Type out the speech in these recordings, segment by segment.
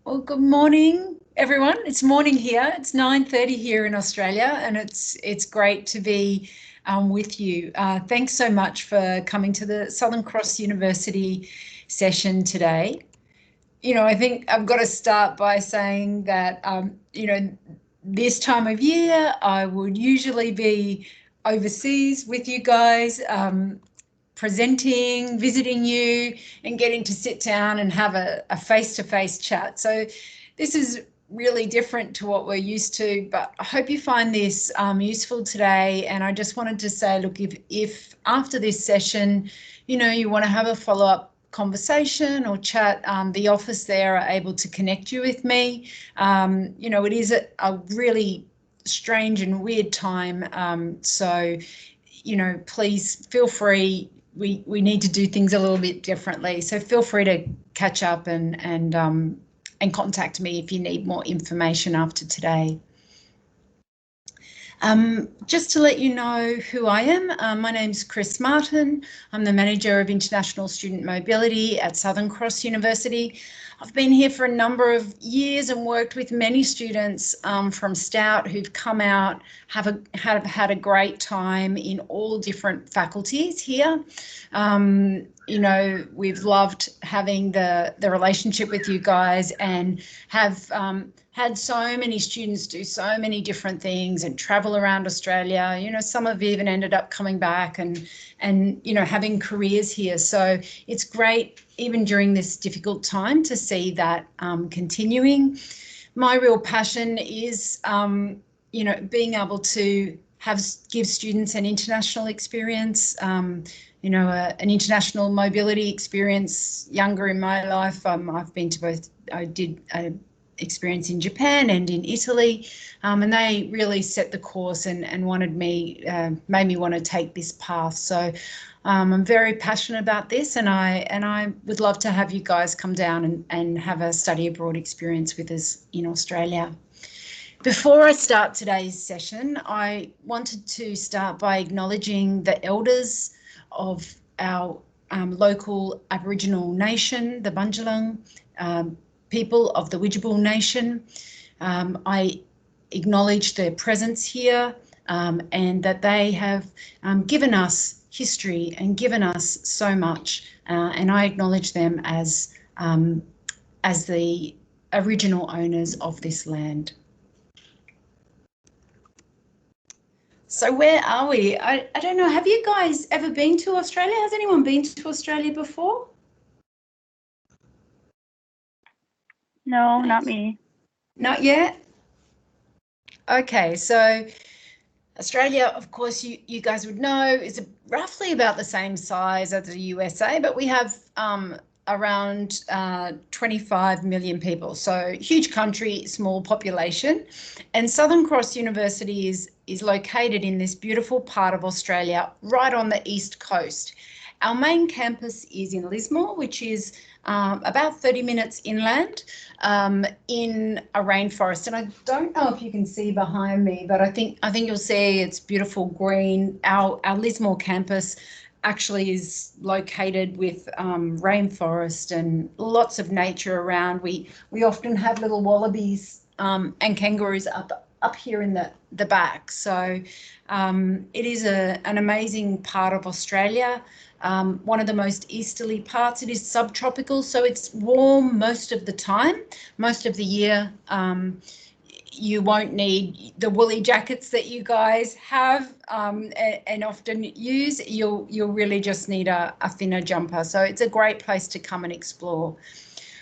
Well, good morning, everyone. It's morning here. It's 9:30 here in Australia, and it's great to be with you. Thanks so much for coming to the Southern Cross University session today. I think I've got to start by saying that, this time of year, I would usually be overseas with you guys, presenting, visiting you, and getting to sit down and have a face-to-face chat. So this is really different to what we're used to, but I hope you find this useful today. And I just wanted to say, look, if after this session, you want to have a follow-up conversation or chat, the office there are able to connect you with me. It is a really strange and weird time. So please feel free. We need to do things a little bit differently. So feel free to catch up and contact me if you need more information after today. Just to let you know who I am, my name's Chris Martin. I'm the Manager of International Student Mobility at Southern Cross University. I've been here for a number of years and worked with many students from Stout who've come out, have had a great time in all different faculties here. We've loved having the relationship with you guys and have had so many students do so many different things and travel around Australia. Some have even ended up coming back and having careers here. So it's great, even during this difficult time, to see that continuing. My real passion is, being able to give students an international experience, an international mobility experience. Younger in my life, I've been to both. I did experience in Japan and in Italy, and they really set the course and made me want to take this path. So I'm very passionate about this, and I would love to have you guys come down and have a study abroad experience with us in Australia. Before I start today's session, I wanted to start by acknowledging the elders of our local Aboriginal nation, the Bundjalung people of the Widjabul Nation. I acknowledge their presence here and that they have given us history and given us so much, and I acknowledge them as the original owners of this land. So where are we? I don't know, have you guys ever been to Australia? Has anyone been to Australia before? No, not me. Not yet? Okay, so Australia, of course, you guys would know, is roughly about the same size as the USA, but we have around 25 million people. So huge country, small population. And Southern Cross University is located in this beautiful part of Australia, right on the east coast. Our main campus is in Lismore, which is about 30 minutes inland in a rainforest. And I don't know if you can see behind me, but I think you'll see it's beautiful green. Our Lismore campus actually is located with rainforest and lots of nature around. We often have little wallabies and kangaroos up here in the back. So it is an amazing part of Australia. One of the most easterly parts. It is subtropical, so it's warm most of the time. Most of the year, you won't need the woolly jackets that you guys have and often use. You'll really just need a thinner jumper. So it's a great place to come and explore.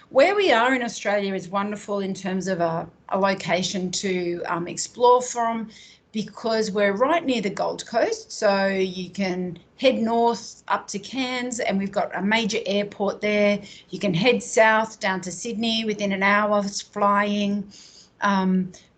Where we are in Australia is wonderful in terms of a location to explore from, because we're right near the Gold Coast. So you can head north up to Cairns, and we've got a major airport there. You can head south down to Sydney within an hour's flying.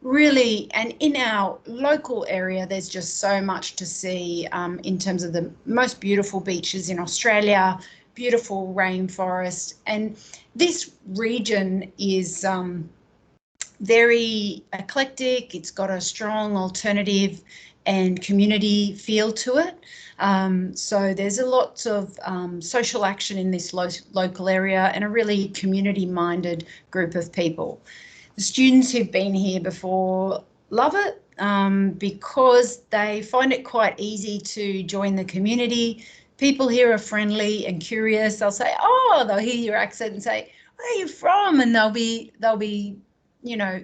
Really, and in our local area, there's just so much to see in terms of the most beautiful beaches in Australia, beautiful rainforest. And this region is very eclectic. It's got a strong alternative and community feel to it. So there's a lot of social action in this local area and a really community-minded group of people. The students who've been here before love it because they find it quite easy to join the community. People here are friendly and curious. They'll say, oh, they'll hear your accent and say, where are you from? And they'll be,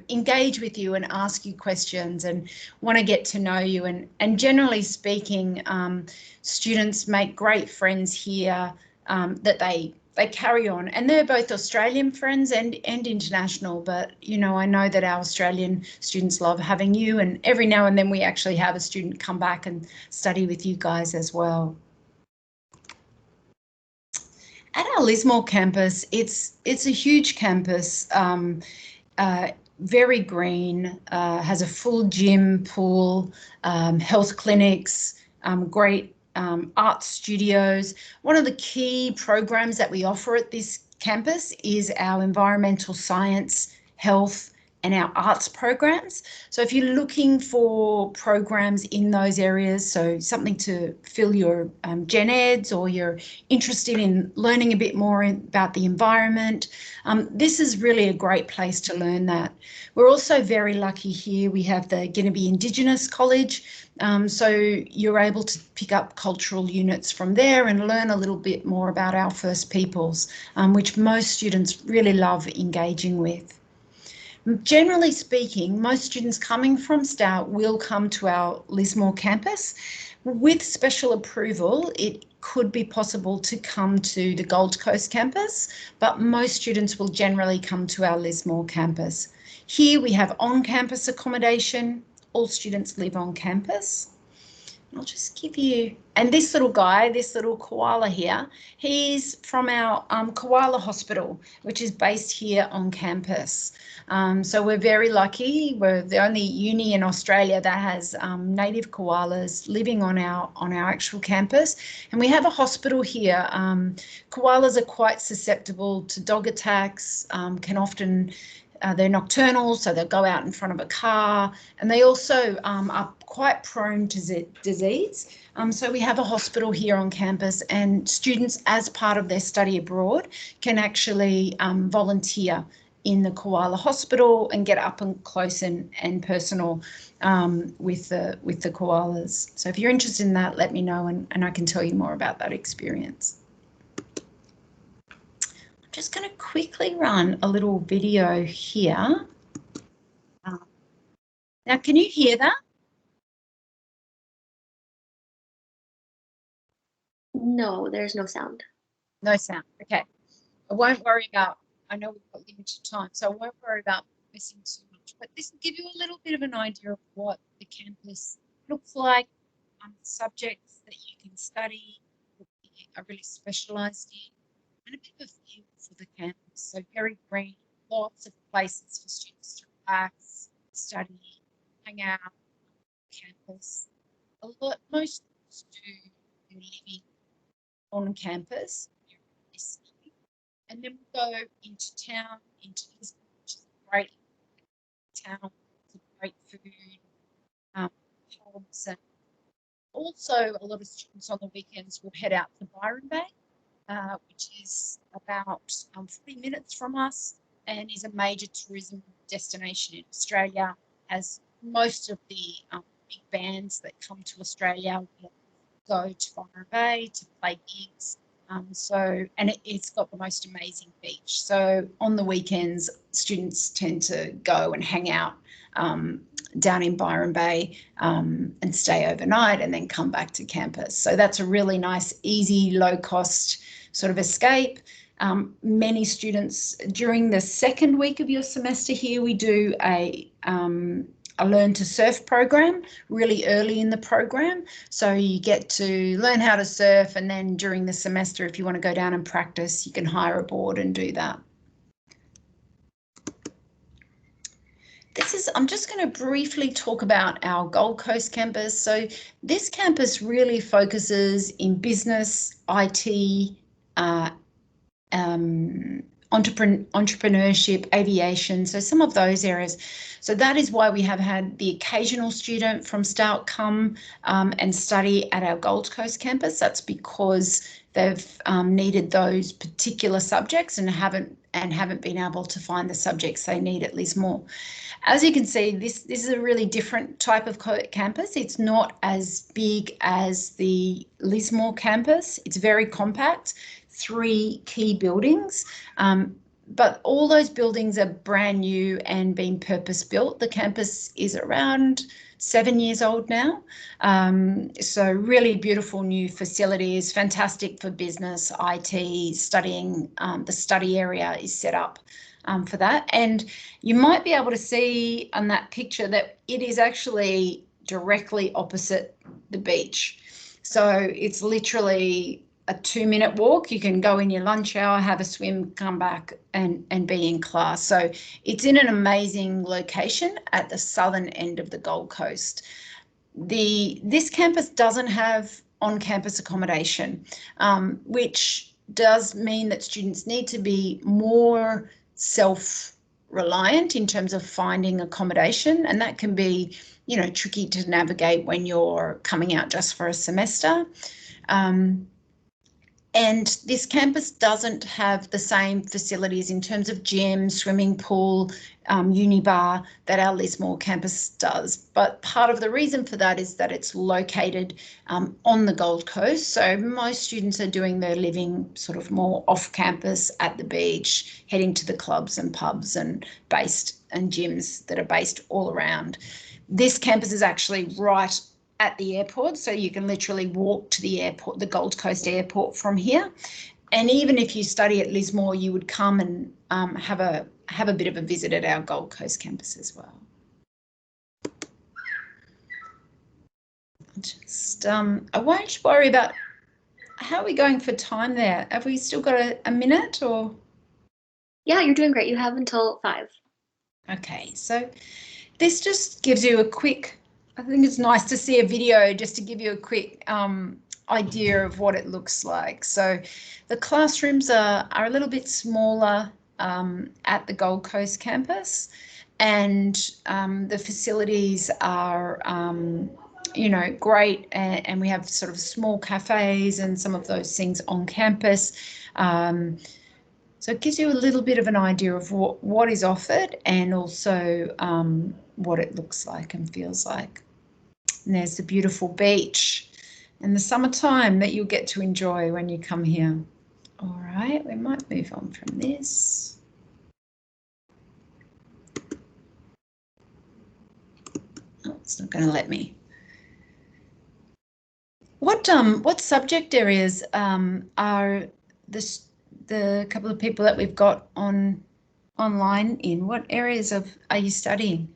engage with you and ask you questions and want to get to know you. And generally speaking, students make great friends here that they carry on, and they're both Australian friends and international. But I know that our Australian students love having you, and every now and then we actually have a student come back and study with you guys as well. At our Lismore campus, it's a huge campus, very green, has a full gym, pool, health clinics, great art studios. One of the key programs that we offer at this campus is our environmental science, health, and our arts programs. So if you're looking for programs in those areas, so something to fill your gen eds, or you're interested in learning a bit more about the environment, this is really a great place to learn that. We're also very lucky here. We have the Guinea Indigenous College, so you're able to pick up cultural units from there and learn a little bit more about our First Peoples, which most students really love engaging with. Generally speaking, most students coming from Stout will come to our Lismore campus. With special approval, it could be possible to come to the Gold Coast campus, but most students will generally come to our Lismore campus. Here we have on-campus accommodation. All students live on campus. I'll just give you, and this little guy, this little koala here, he's from our koala hospital, which is based here on campus. So we're very lucky. We're the only uni in Australia that has native koalas living on our actual campus, and we have a hospital here. Koalas are quite susceptible to dog attacks, can often they're nocturnal, so they'll go out in front of a car, and they also are quite prone to disease. So we have a hospital here on campus, and students, as part of their study abroad, can actually volunteer in the koala hospital and get up and close and personal with the koalas. So if you're interested in that, let me know, and I can tell you more about that experience. Just going to quickly run a little video here. Now, can you hear that? No, there's no sound. No sound. Okay. I won't worry about, I know we've got limited time, so I won't worry about missing too much, but this will give you a little bit of an idea of what the campus looks like, subjects that you can study, that you are really specialised in, and a bit of a feel for the campus. So very green, lots of places for students to relax, study, hang out on campus. Most students do living on campus, and then we go into town, into Lisbon, which is a great town, great food, pubs, and also a lot of students on the weekends will head out to Byron Bay, which is about 40 minutes from us and is a major tourism destination in Australia, as most of the big bands that come to Australia will go to Byron Bay to play gigs. And it's got the most amazing beach. So on the weekends, students tend to go and hang out down in Byron Bay and stay overnight and then come back to campus. So that's a really nice, easy, low cost sort of escape. Many students, during the second week of your semester here, we do a Learn to Surf program really early in the program. So you get to learn how to surf, and then during the semester, if you want to go down and practice, you can hire a board and do that. I'm just going to briefly talk about our Gold Coast campus. So this campus really focuses in business, IT, entrepreneurship, aviation, so some of those areas. So that is why we have had the occasional student from Stout come and study at our Gold Coast campus. That's because they've needed those particular subjects and haven't been able to find the subjects they need at Lismore. As you can see, this is a really different type of campus. It's not as big as the Lismore campus. It's very compact, 3 key buildings, but all those buildings are brand new and been purpose built. The campus is around 7 years old now. So really beautiful new facilities, fantastic for business, IT, studying. The study area is set up for that. And you might be able to see on that picture that it is actually directly opposite the beach. So it's literally a 2-minute walk. You can go in your lunch hour, have a swim, come back and be in class. So it's in an amazing location at the southern end of the Gold Coast. This campus doesn't have on-campus accommodation, which does mean that students need to be more self-reliant in terms of finding accommodation, and that can be, you know, tricky to navigate when you're coming out just for a semester. And this campus doesn't have the same facilities in terms of gym, swimming pool, uni bar that our Lismore campus does. But part of the reason for that is that it's located on the Gold Coast. So most students are doing their living sort of more off campus at the beach, heading to the clubs and pubs and gyms that are based all around. This campus is actually right at the airport, so you can literally walk to the airport, the Gold Coast airport from here. And even if you study at Lismore, you would come and have a bit of a visit at our Gold Coast campus as well. Just I won't worry about how are we going for time there. Have we still got a minute or? Yeah, you're doing great. You have until 5. Okay, so this just gives you a quick, I think it's nice to see a video just to give you a quick idea of what it looks like. So the classrooms are a little bit smaller at the Gold Coast campus, and the facilities are, you know, great, and we have sort of small cafes and some of those things on campus. So it gives you a little bit of an idea of what is offered and also what it looks like and feels like. And there's the beautiful beach and the summertime that you'll get to enjoy when you come here. All right, we might move on from this. Oh, it's not going to let me. What subject areas are the couple of people that we've got online in? What areas are you studying?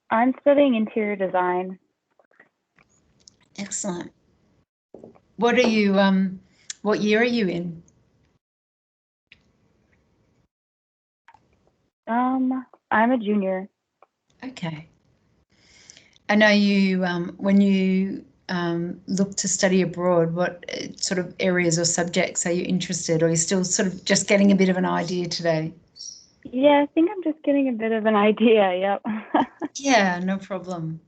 I'm studying interior design. Excellent. What are you? What year are you in? I'm a junior. Okay. I know you. When you look to study abroad, what sort of areas or subjects are you interested, or are you still sort of just getting a bit of an idea today? Yeah, I think I'm just getting a bit of an idea. Yep. Yeah, no problem.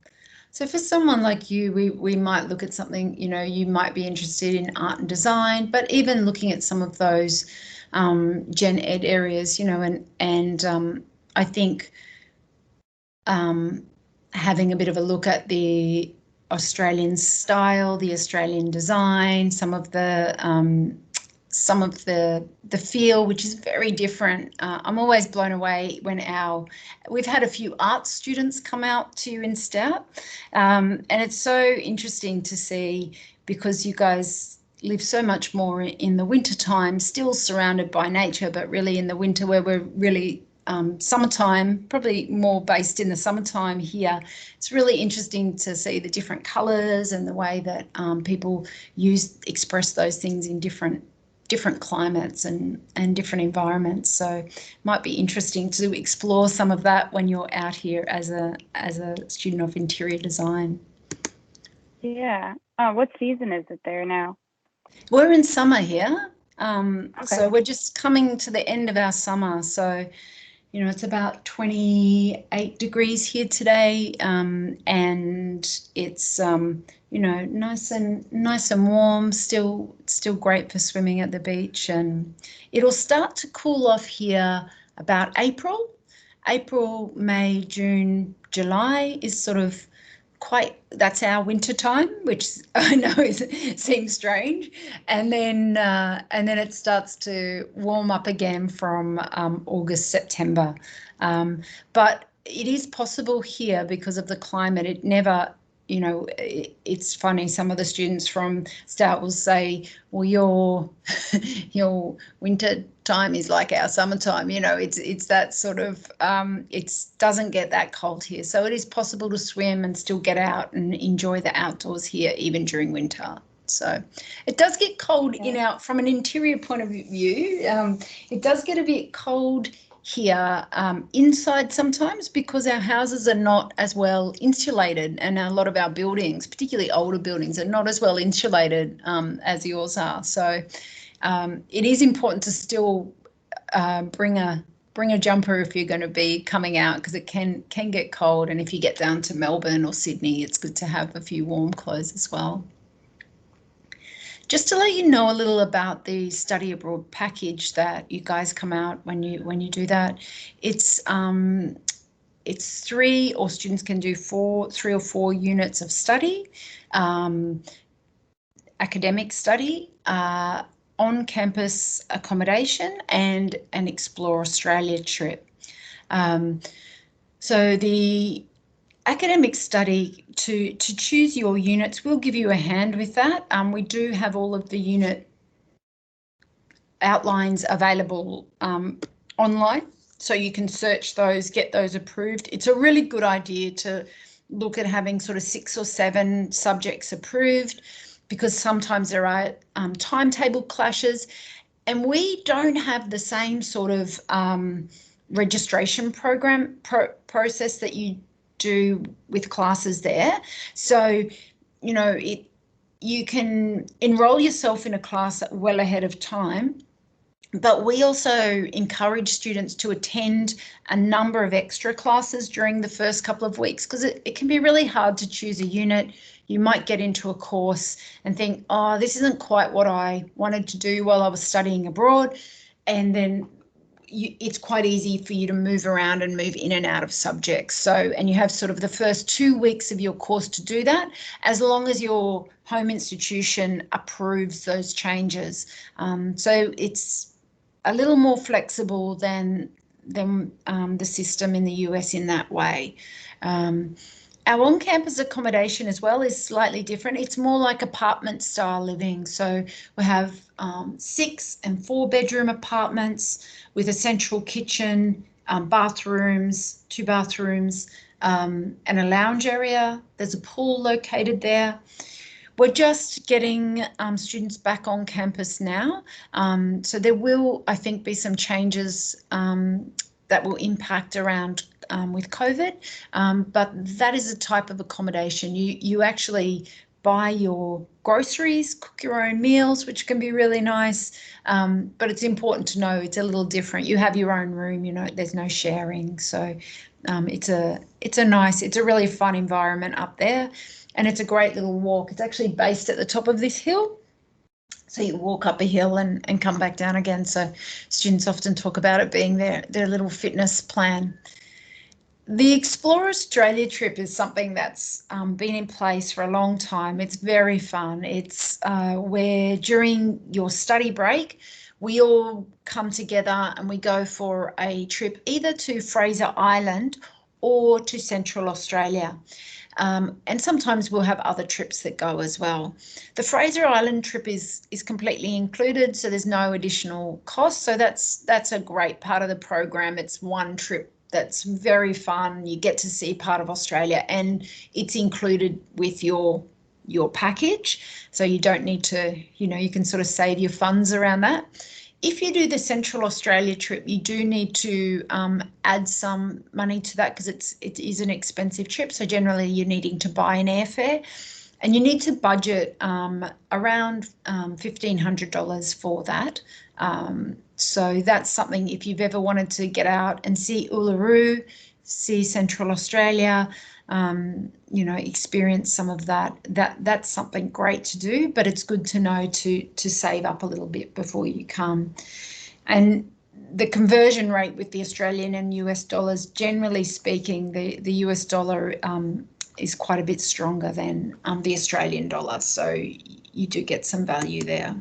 So for someone like you, we might look at something, you know, you might be interested in art and design, but even looking at some of those gen ed areas, you know, and I think having a bit of a look at the Australian style, the Australian design, some of the feel, which is very different. I'm always blown away when we've had a few art students come out to in Stout, and it's so interesting to see, because you guys live so much more in the winter time, still surrounded by nature, but really in the winter where we're really summertime, probably more based in the summertime here. It's really interesting to see the different colours and the way that people express those things in different climates and different environments. So it might be interesting to explore some of that when you're out here as a student of interior design. Yeah. What season is it there now? We're in summer here. So we're just coming to the end of our summer. So, you know, it's about 28 degrees here today, and it's you know, nice and warm. Still great for swimming at the beach, and it'll start to cool off here about April. April, May, June, July is sort of that's our winter time, which I know seems strange, and then it starts to warm up again from August, September, but it is possible here because of the climate. It never, you know, it's funny, some of the students from Stout will say, well, your winter time is like our summertime. You know, it's that sort of, it doesn't get that cold here. So it is possible to swim and still get out and enjoy the outdoors here, even during winter. So it does get cold from an interior point of view. It does get a bit cold here inside sometimes because our houses are not as well insulated, and a lot of our buildings, particularly older buildings, are not as well insulated as yours are. So it is important to still bring a jumper if you're going to be coming out, because it can get cold, and if you get down to Melbourne or Sydney, it's good to have a few warm clothes as well. Just to let you know a little about the study abroad package that you guys come out when you do that, it's 3, or students can do 3 or 4 units of study, academic study, on-campus accommodation, and an Explore Australia trip. So the academic study, to choose your units, we'll give you a hand with that. We do have all of the unit outlines available online, so you can search those, get those approved. It's a really good idea to look at having sort of 6 or 7 subjects approved, because sometimes there are timetable clashes, and we don't have the same sort of registration process that you do with classes there. So, you know, you can enroll yourself in a class well ahead of time, but we also encourage students to attend a number of extra classes during the first couple of weeks, because it can be really hard to choose a unit. You might get into a course and think, oh, this isn't quite what I wanted to do while I was studying abroad, and then it's quite easy for you to move around and move in and out of subjects. So, and you have sort of the first 2 weeks of your course to do that, as long as your home institution approves those changes. So it's a little more flexible than the system in the US in that way. Our on-campus accommodation as well is slightly different. It's more like apartment style living. So we have 6 and 4-bedroom apartments with a central kitchen, bathrooms, 2 bathrooms, and a lounge area. There's a pool located there. We're just getting students back on campus now. So there will, I think, be some changes that will impact around with COVID, but that is a type of accommodation. You actually buy your groceries, cook your own meals, which can be really nice, but it's important to know it's a little different. You have your own room, you know, there's no sharing. So it's a really fun environment up there, and it's a great little walk. It's actually based at the top of this hill. So you walk up a hill and come back down again. So students often talk about it being their little fitness plan. The Explore Australia trip is something that's been in place for a long time. It's very fun. It's where during your study break, we all come together and we go for a trip either to Fraser Island or to Central Australia. And sometimes we'll have other trips that go as well. The Fraser Island trip is completely included, so there's no additional cost. So that's a great part of the program. It's one trip that's very fun. You get to see part of Australia, and it's included with your package. So you don't need to, you know, you can sort of save your funds around that. If you do the Central Australia trip, you do need to add some money to that, because it is an expensive trip. So generally you're needing to buy an airfare. And you need to budget around $1,500 for that. So that's something, if you've ever wanted to get out and see Uluru, see Central Australia, you know, experience some of that's something great to do, but it's good to know to save up a little bit before you come. And the conversion rate with the Australian and US dollars, generally speaking, the US dollar is quite a bit stronger than the Australian dollar, so you do get some value there.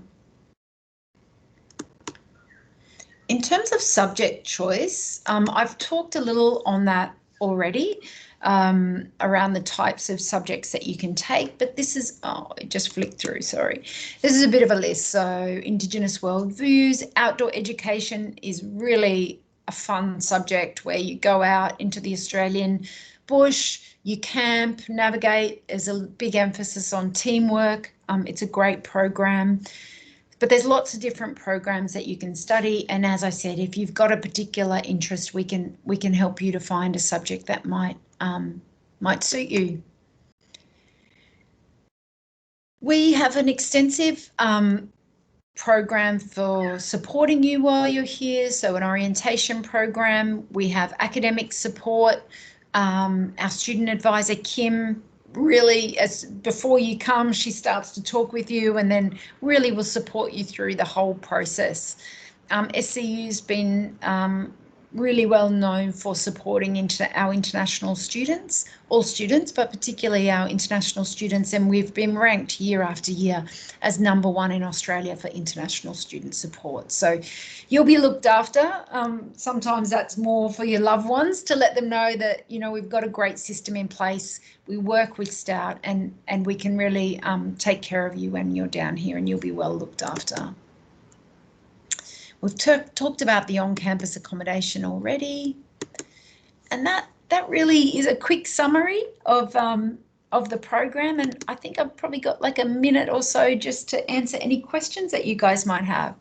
In terms of subject choice, I've talked a little on that already, around the types of subjects that you can take, but this is, it just flicked through, sorry. This is a bit of a list. So Indigenous worldviews, outdoor education is really a fun subject where you go out into the Australian bush, you camp, navigate. There's a big emphasis on teamwork. It's a great program. But there's lots of different programs that you can study, and as I said, if you've got a particular interest, we can help you to find a subject that might suit you. We have an extensive program for supporting you while you're here. So an orientation program. We have academic support. Our student advisor, Kim, really, as before you come, she starts to talk with you and then really will support you through the whole process. SCU's been really well known for supporting our international students, all students, but particularly our international students, and we've been ranked year after year as #1 in Australia for international student support. So you'll be looked after. Sometimes that's more for your loved ones, to let them know that, you know, we've got a great system in place. We work with Stout and we can really take care of you when you're down here, and you'll be well looked after. We've talked about the on-campus accommodation already, and that really is a quick summary of the program, and I think I've probably got like a minute or so just to answer any questions that you guys might have.